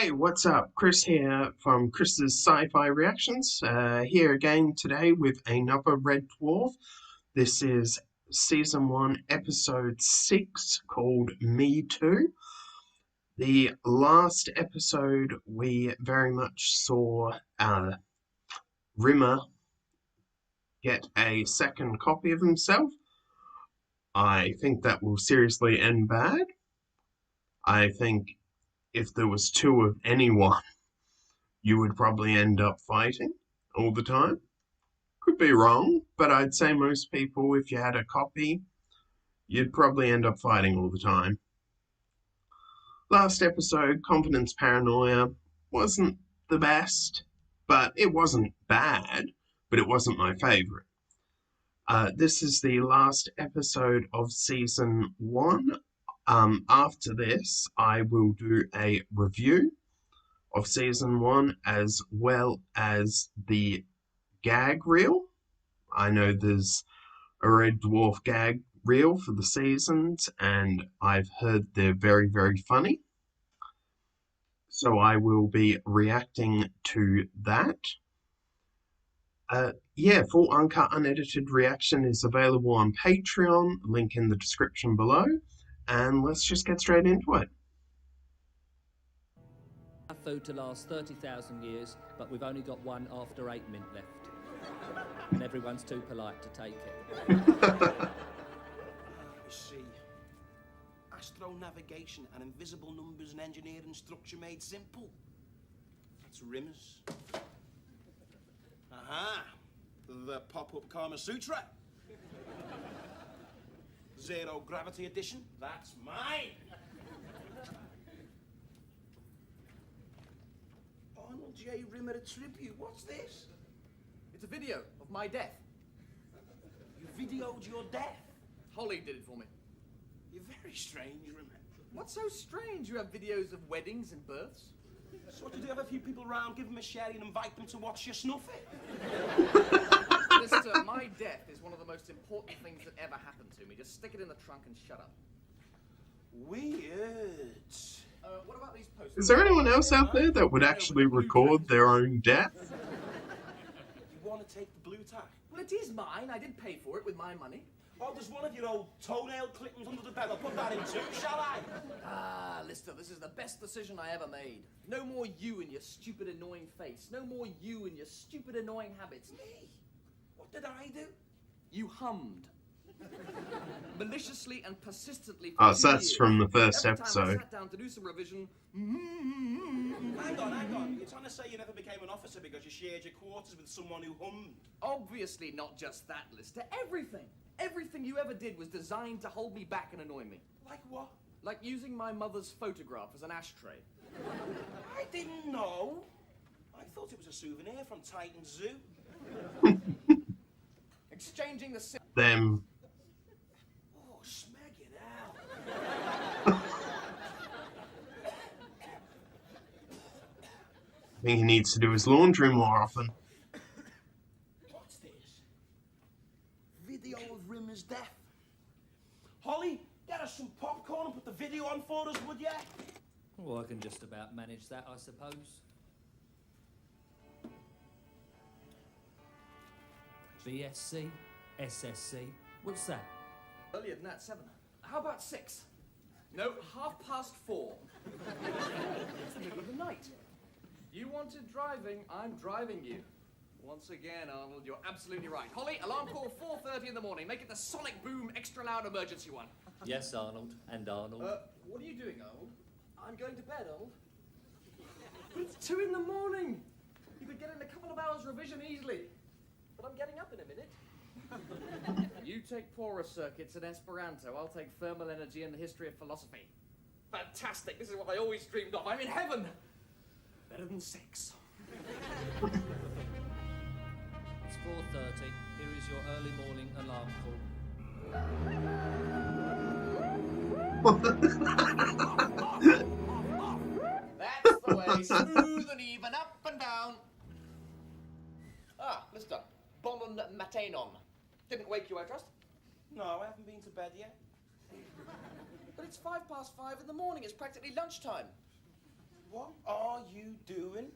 Hey, what's up? Chris here from Chris's Sci-Fi Reactions. Here again today with another Red Dwarf. This is Season 1, Episode 6, called Me2. The last episode, we very much saw Rimmer get a second copy of himself. I think that will seriously end bad. I think if there was two of anyone, you would probably end up fighting all the time. Could be wrong, but I'd say most people, if you had a copy, you'd probably end up fighting all the time. Last episode, Confidence Paranoia, wasn't the best, but it wasn't bad, but it wasn't my favorite. This is the last episode of Season 1. After this, I will do a review of Season 1 as well as the gag reel. I know there's a Red Dwarf gag reel for the seasons, and I've heard they're very, very funny. So I will be reacting to that. Full uncut, unedited reaction is available on Patreon, link in the description below, and let's just get straight into it. Food to last 30,000 years, but we've only got one after 8 mint left. And everyone's too polite to take it. You see, astronavigation and invisible numbers and engineering structure made simple. That's Rimmer's. Aha! The pop-up Kama Sutra. Zero gravity edition. That's mine. Arnold J. Rimmer a tribute. What's this? It's a video of my death. You videoed your death? Holly did it for me. You're very strange, Rimmer. What's so strange? You have videos of weddings and births? So what, do you have a few people around, give them a sherry and invite them to watch you snuff it? Listen, my death is one of the most important things that ever happened to me. Just stick it in the trunk and shut up. Weird. What about these posters? Is there anyone else out there that would actually record their own death? You want to take the blue tack? Well, it is mine. I did pay for it with my money. Oh, there's one of your old toenail clippings under the bed. I'll put that in too, shall I? Ah, Lister, this is the best decision I ever made. No more you and your stupid, annoying face. No more you and your stupid, annoying habits. Me? What did I do? You hummed. Maliciously and persistently for Oh, 2 so that's years. from the first Every time I episode. sat down to do some revision. Hang on. You're trying to say you never became an officer because you shared your quarters with someone who hummed? Obviously not just that, Lister. Everything. Everything you ever did was designed to hold me back and annoy me. Like what? Like using my mother's photograph as an ashtray. I didn't know. I thought it was a souvenir from Titan Zoo. Exchanging the Them. Oh, smeg it out. I think he needs to do his laundry more often. What's this? Video of Rimmer's death. Holly, get us some popcorn and put the video on for us, would ya? Well, I can just about manage that, I suppose. BSc? SSC? What's that? earlier than that, 7. How about 6? No, 4:30. It's the middle of the night. You wanted driving, I'm driving you. Once again, Arnold, you're absolutely right. Holly, alarm call 4:30 in the morning. Make it the sonic boom, extra loud emergency one. Yes, Arnold. And Arnold. What are you doing, Arnold? I'm going to bed, Arnold. But it's 2 in the morning. You could get in a couple of hours revision easily. But I'm getting up in a minute. You take porous circuits and Esperanto. I'll take thermal energy and the history of philosophy. Fantastic. This is what I always dreamed of. I'm in heaven. Better than sex. It's 4:30. Here is your early morning alarm call. That's the way. Smooth and even, up and down. Ah, Mr. Bon Matenon. Didn't wake you, I trust? No, I haven't been to bed yet. But it's 5:05 in the morning. It's practically lunchtime. What are you doing?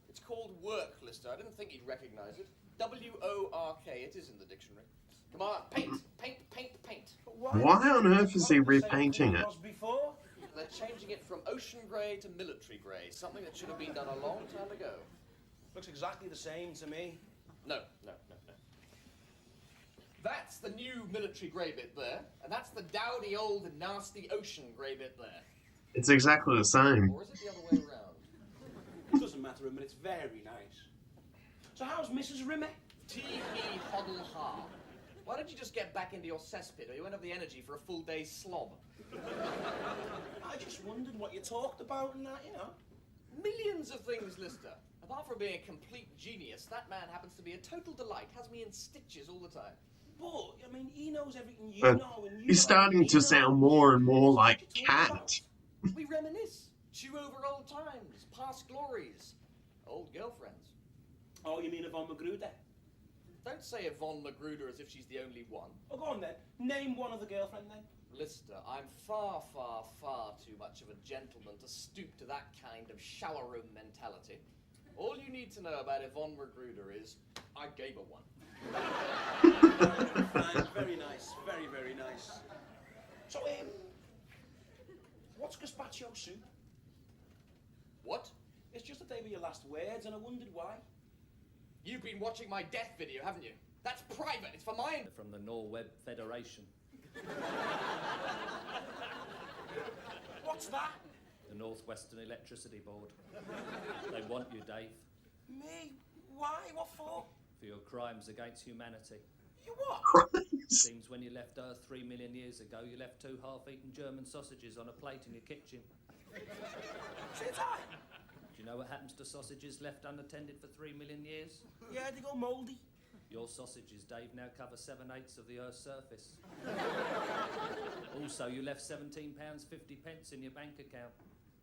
It's called work, Lister. I didn't think you'd recognize it. W-O-R-K. It is in the dictionary. Come on, paint, paint, paint, paint. Why on earth is he repainting it? Before? They're changing it from ocean grey to military grey, something that should have been done a long time ago. Looks exactly the same to me. No. That's the new military grey bit there, and that's the dowdy old nasty ocean grey bit there. It's exactly the same. Or is it the other way around? It doesn't matter, but it's very nice. So how's Mrs. Rimmer? Tee-hee hoddle ha. Why don't you just get back into your cesspit, or you won't have the energy for a full day's slob? I just wondered what you talked about and that, you know. Millions of things, Lister. Apart from being a complete genius, that man happens to be a total delight, has me in stitches all the time. But, I mean, he knows everything you But know, and you he's starting to sound more and more like Cat. We reminisce, chew over old times, past glories, old girlfriends. Oh, you mean Yvonne Magruder? Don't say Yvonne Magruder as if she's the only one. Oh, go on then. Name one other girlfriend then. Lister, I'm far, far, far too much of a gentleman to stoop to that kind of shower room mentality. All you need to know about Yvonne Magruder is, I gave her one. Fine, very nice, very, very nice. So, what's gazpacho soup? What? It's just the day of your last words, and I wondered why. You've been watching my death video, haven't you? That's private, it's for mine. From the Norweb Federation. What's that? The Northwestern Electricity Board. They want you, Dave, Me? Why? What for? for your crimes against humanity. You what? Christ. Seems when you left Earth 3 million years ago, you left 2 half-eaten German sausages on a plate in your kitchen. Did I? Do you know what happens to sausages left unattended for 3 million years? Yeah, they go mouldy. Your sausages, Dave, now cover 7/8 of the Earth's surface. Also, you left £17.50 in your bank account.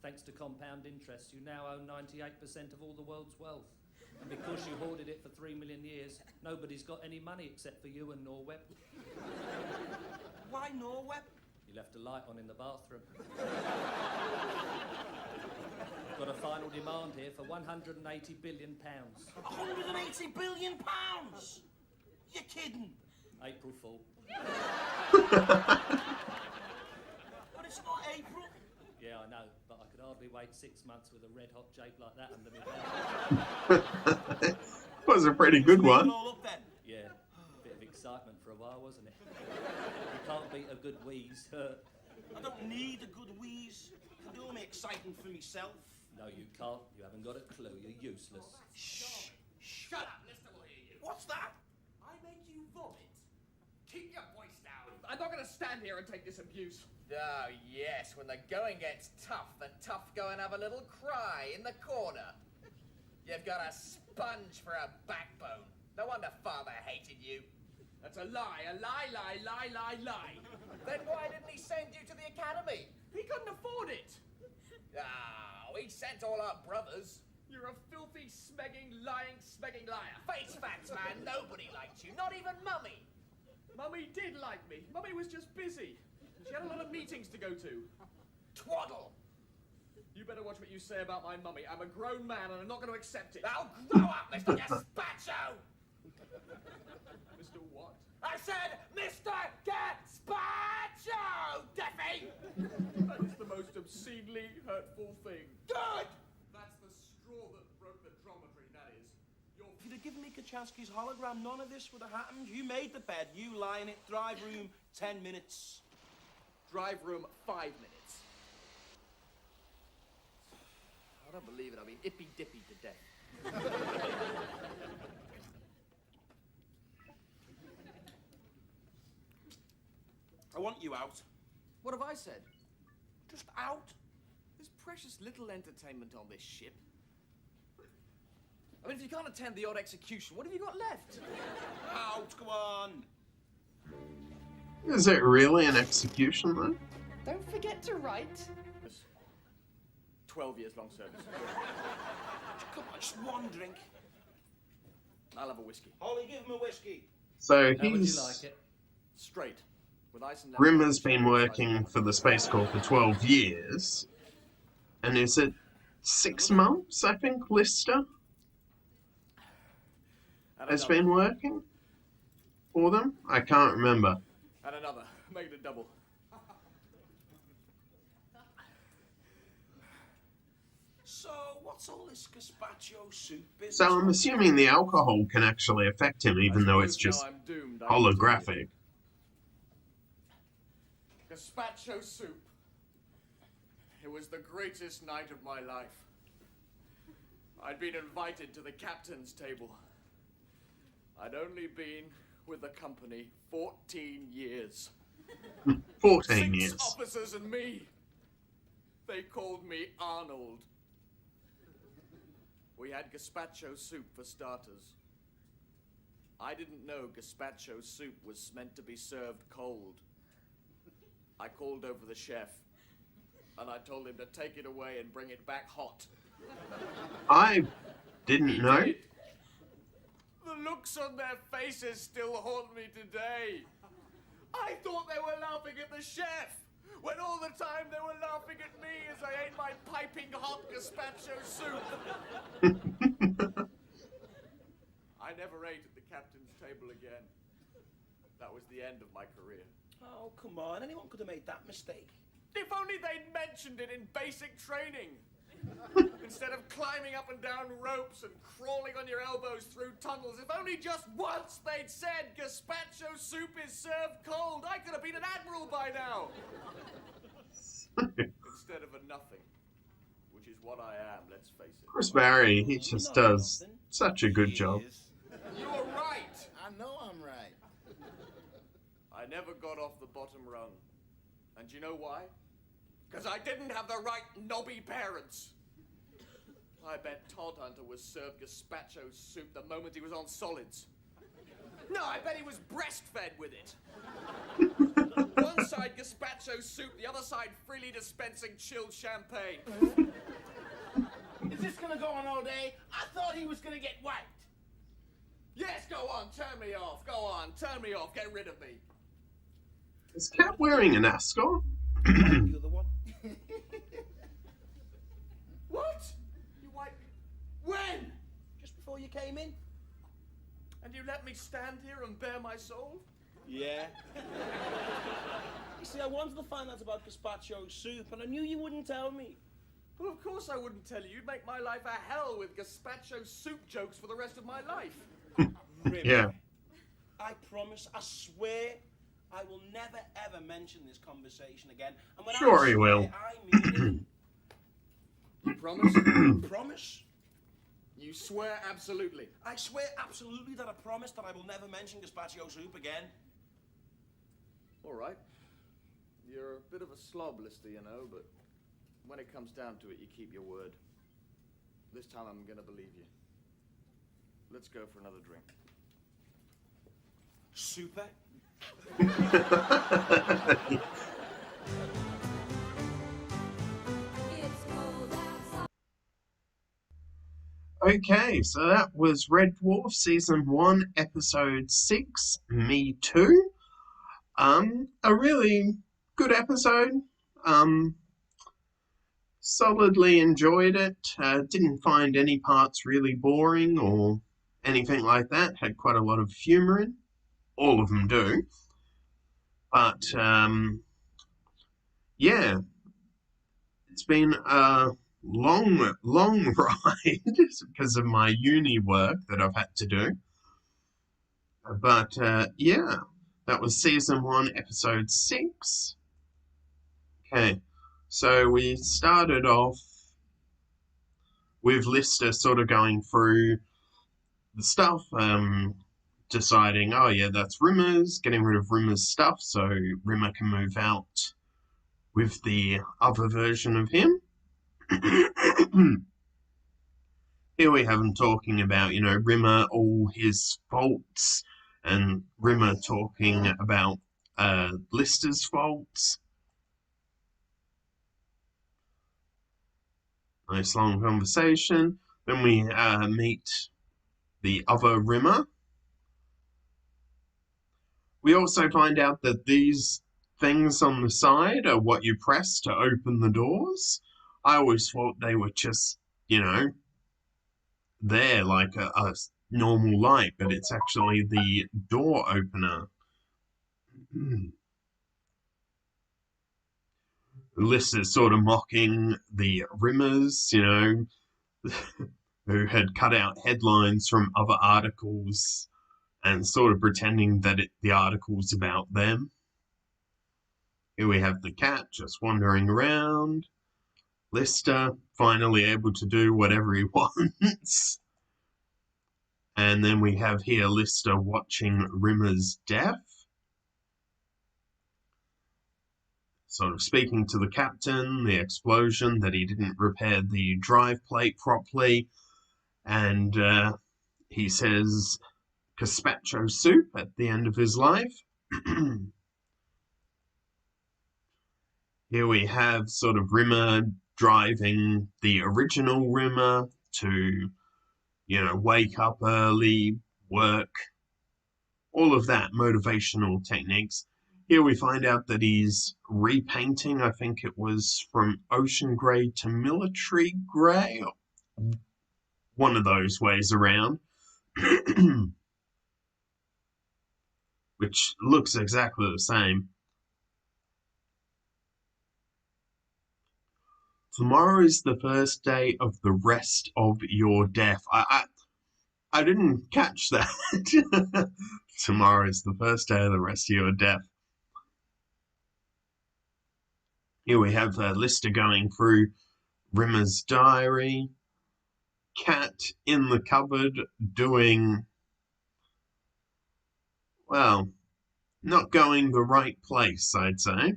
Thanks to compound interest, you now own 98% of all the world's wealth. And because you hoarded it for 3 million years, nobody's got any money except for you and Norweb. Why Norweb? You left a light on in the bathroom. Got a final demand here for £180 billion. 180 billion pounds? You're kidding. April Fool. But it's not April. Yeah, I know, but I could hardly wait 6 months with a red-hot jape like that under my belt. Was a pretty good one. All up then. Yeah, bit of excitement for a while, wasn't it? You can't beat a good wheeze. I don't need a good wheeze. I can do me exciting for myself. No, you can't. You haven't got a clue. You're useless. Shh. Shut up, Lister will hear you. What's that? I made you vomit. Keep your voice down. I'm not going to stand here and take this abuse. Oh, yes, when the going gets tough, the tough go and have a little cry in the corner. You've got a sponge for a backbone. No wonder Father hated you. That's a lie, a lie, lie, lie, lie, lie. Then why didn't he send you to the academy? He couldn't afford it. Ah, he sent all our brothers. You're a filthy, smegging, lying, smegging liar. Face facts, man. Nobody liked you, not even Mummy. Mummy did like me. Mummy was just busy. She had a lot of meetings to go to. Twaddle! You better watch what you say about my mummy. I'm a grown man and I'm not going to accept it. Now grow up, Mr. Gazpacho! Mr. what? I said Mr. Gazpacho, Deafy! That is the most obscenely hurtful thing. Good! That's the straw that broke the dromedary, that is. If you'd have given me Kachansky's hologram, none of this would have happened. You made the bed, you lie in it, drive room, 10 minutes. Drive room, 5 minutes. I don't believe it. I mean, ippy-dippy to death. I want you out. What have I said? Just out. There's precious little entertainment on this ship. I mean, if you can't attend the odd execution, what have you got left? Out, go on. Is it really an execution, though? Don't forget to write. 12 years long service. Come on, just one drink. I'll have a whiskey. Holly, give him a whiskey. So How would you he's... like it? Straight. With ice and Rimmer's been working for the Space Corps for 12 years. And is it 6 months, I think, Lister And has another. been working for them. I can't remember. And another. Make it a double. So, what's all this gazpacho soup business? So I'm assuming the alcohol can actually affect him, even though it's just I'm doomed, holographic. Gazpacho soup. It was the greatest night of my life. I'd been invited to the captain's table. I'd only been with the company 14 years. 14 6 years. officers and me. They called me Arnold. We had gazpacho soup for starters. I didn't know gazpacho soup was meant to be served cold. I called over the chef, and I told him to take it away and bring it back hot. I didn't know. Did. The looks on their faces still haunt me today. I thought they were laughing at the chef, when all the time they were laughing at me as I ate my piping hot gazpacho soup. I never ate at the captain's table again. That was the end of my career. Oh, come on. Anyone could have made that mistake. If only they'd mentioned it in basic training. Instead of climbing up and down ropes and crawling on your elbows through tunnels, if only just once they'd said gazpacho soup is served cold, I could have been an admiral by now. Instead of a nothing, which is what I am, let's face it. Chris Barry, he just does such a good job. You were right. I know I'm right. I never got off the bottom rung. And you know why? Because I didn't have the right knobby parents. I bet Todd Hunter was served gazpacho soup the moment he was on solids. No, I bet he was breastfed with it. One side gazpacho soup, the other side freely dispensing chilled champagne. Is this gonna go on all day? I thought he was gonna get wiped. Yes, go on, turn me off. Go on, turn me off. Get rid of me. Is Cat wearing an ascot? The other one. What? You wiped me? When? Just before you came in. And you let me stand here and bare my soul? Yeah. You see, I wanted to find out about gazpacho soup, and I knew you wouldn't tell me. Well, of course I wouldn't tell you. You'd make my life a hell with gazpacho soup jokes for the rest of my life. Really? Yeah. I promise, I swear, I will never ever mention this conversation again. And when Sure I he swear, will. I mean You promise? it. Promise? You swear absolutely. I swear absolutely that I promise that I will never mention gazpacho soup again. All right. You're a bit of a slob, Lister, you know, but when it comes down to it, you keep your word. This time I'm gonna believe you. Let's go for another drink. Super. Okay, so that was Red Dwarf Season 1, Episode 6, Me2. A really good episode. Solidly enjoyed it. Didn't find any parts really boring or anything like that. Had quite a lot of humour in. All of them do. But, yeah. It's been a long ride because of my uni work that I've had to do. But, yeah. That was Season 1, Episode 6. Okay. So we started off with Lister sort of going through the stuff, deciding, oh yeah, that's Rimmer's, getting rid of Rimmer's stuff so Rimmer can move out with the other version of him. Here we have him talking about, Rimmer, all his faults, and Rimmer talking about Lister's faults. Nice long conversation. Then we meet the other Rimmer. We also find out that these things on the side are what you press to open the doors. I always thought they were just, there like a normal light, but it's actually the door opener. Lister's sort of mocking the rimmers, who had cut out headlines from other articles and sort of pretending that the article's about them. Here we have the cat just wandering around. Lister finally able to do whatever he wants. And then we have here Lister watching Rimmer's death. Sort of speaking to the captain, the explosion, that he didn't repair the drive plate properly. And he says gazpacho soup at the end of his life. Here we have sort of Rimmer driving the original Rimmer to, wake up early, work, all of that motivational techniques. Here we find out that he's repainting, I think it was from ocean grey to military grey, one of those ways around, which looks exactly the same. Tomorrow is the first day of the rest of your death. I didn't catch that. Tomorrow is the first day of the rest of your death. Here we have Lister going through Rimmer's diary. Cat in the cupboard doing, well, not going the right place, I'd say.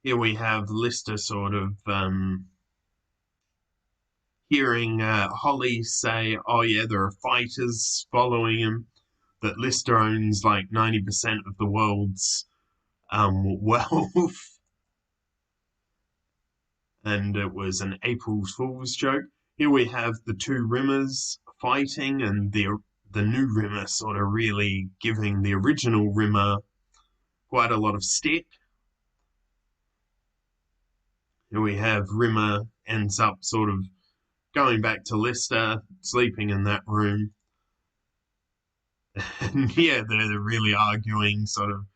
Here we have Lister sort of hearing Holly say, oh yeah, there are fighters following him, that Lister owns like 90% of the world's wealth. And it was an April Fool's joke. Here we have the two Rimmers fighting, and the new Rimmer sort of really giving the original Rimmer quite a lot of stick. Here we have Rimmer ends up sort of going back to Lister, sleeping in that room. And yeah, they're really arguing, sort of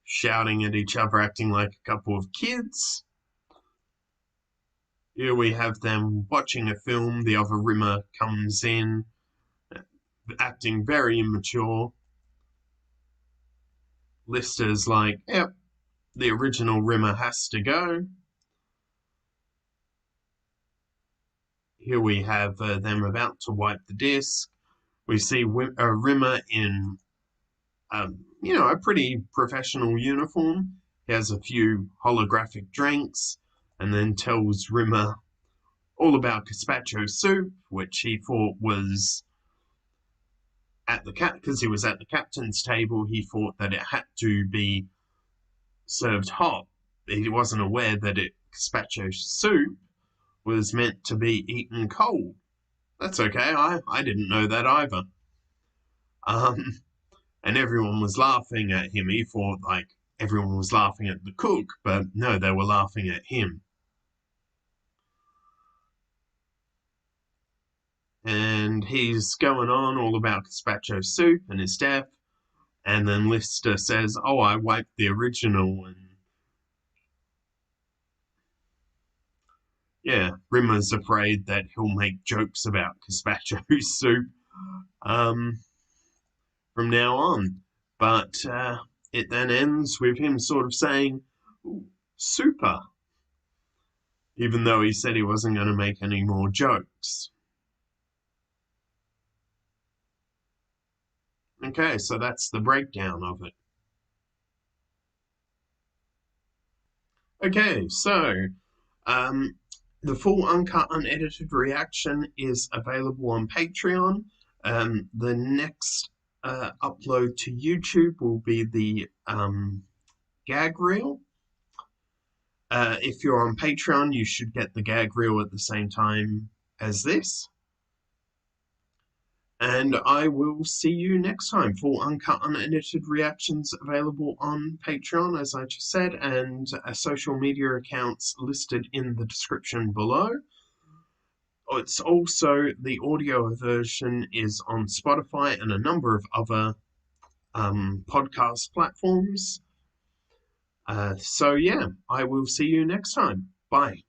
shouting at each other, acting like a couple of kids. Here we have them watching a film. The other Rimmer comes in, acting very immature. Lister's like, yep, the original Rimmer has to go. Here we have them about to wipe the disc. We see a Rimmer in, a pretty professional uniform. He has a few holographic drinks and then tells Rimmer all about gazpacho soup, which he thought was at the because he was at the captain's table. He thought that it had to be served hot. He wasn't aware that gazpacho soup was meant to be eaten cold. That's okay. I didn't know that either. And everyone was laughing at him. He thought like everyone was laughing at the cook, but no, they were laughing at him. And he's going on all about gazpacho soup and his death. And then Lister says, oh, I wiped the original. And yeah, Rimmer's afraid that he'll make jokes about gazpacho soup from now on. But it then ends with him sort of saying, super, even though he said he wasn't going to make any more jokes. Okay, so that's the breakdown of it. Okay, so the full uncut, unedited reaction is available on Patreon. The next upload to YouTube will be the gag reel. If you're on Patreon, you should get the gag reel at the same time as this. And I will see you next time. Full uncut, unedited reactions available on Patreon, as I just said, and social media accounts listed in the description below. It's also the audio version is on Spotify and a number of other podcast platforms. So yeah, I will see you next time. Bye.